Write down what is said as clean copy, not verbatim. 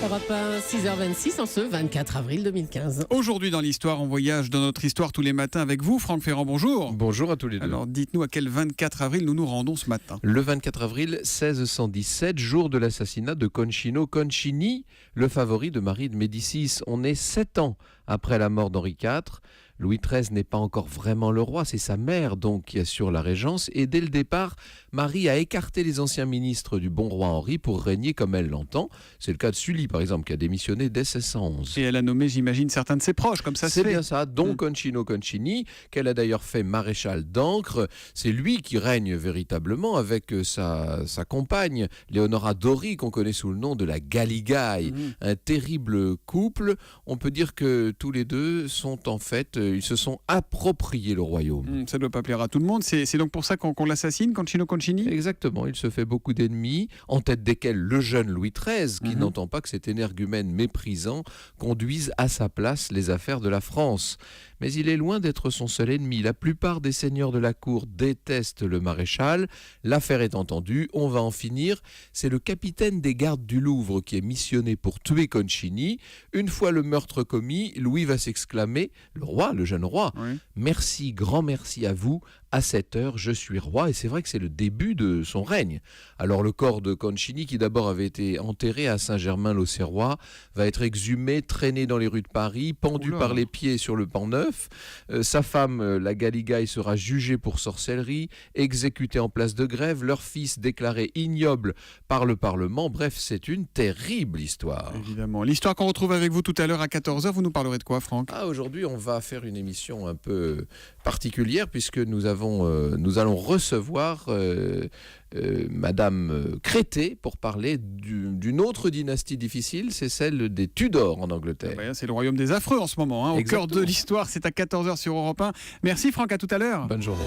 Europe 1, 6h26 en ce 24 avril 2015. Aujourd'hui dans l'histoire, on voyage dans notre histoire tous les matins avec vous, Franck Ferrand, bonjour. Bonjour à tous les deux. Alors dites-nous à quel 24 avril nous nous rendons ce matin. Le 24 avril 1617, jour de l'assassinat de Concino Concini, le favori de Marie de Médicis. On est 7 ans après la mort d'Henri IV. Louis XIII n'est pas encore vraiment le roi, c'est sa mère donc qui assure la régence. Et dès le départ, Marie a écarté les anciens ministres du bon roi Henri pour régner comme elle l'entend. C'est le cas de Sully par exemple, qui a démissionné dès 1611. Et elle a nommé, j'imagine, certains de ses proches, comme ça c'est se fait. bien ça, dont Concino Concini, qu'elle a d'ailleurs fait maréchal d'Ancre. C'est lui qui règne véritablement avec sa compagne, Leonora Dori, qu'on connaît sous le nom de la Galigaï. Un terrible couple. On peut dire que tous les deux sont en fait... ils se sont appropriés le royaume. Ça ne doit pas plaire à tout le monde. C'est donc pour ça qu'on l'assassine, Concino Concini ? Exactement, il se fait beaucoup d'ennemis, en tête desquels le jeune Louis XIII, qui n'entend pas que cet énergumène méprisant conduise à sa place les affaires de la France. Mais il est loin d'être son seul ennemi. La plupart des seigneurs de la cour détestent le maréchal. L'affaire est entendue, on va en finir. C'est le capitaine des gardes du Louvre qui est missionné pour tuer Concini. Une fois le meurtre commis, Louis va s'exclamer, le roi, le jeune roi, merci, grand merci à vous. À cette heure, je suis roi. Et c'est vrai que c'est le début de son règne. Alors le corps de Concini, qui d'abord avait été enterré à Saint-Germain-l'Auxerrois, va être exhumé, traîné dans les rues de Paris, pendu par les pieds sur le Pont-Neuf. Sa femme, la Galigaï, sera jugée pour sorcellerie, exécutée en place de grève, leur fils déclaré ignoble par le Parlement. Bref, c'est une terrible histoire. Évidemment. L'histoire qu'on retrouve avec vous tout à l'heure à 14h, vous nous parlerez de quoi, Franck ? Aujourd'hui, on va faire une émission un peu particulière puisque nous allons recevoir Madame Crété pour parler d'une autre dynastie difficile, c'est celle des Tudors en Angleterre. C'est le royaume des affreux en ce moment, au cœur de l'histoire. C'est à 14h sur Europe 1. Merci Franck, à tout à l'heure. Bonne journée.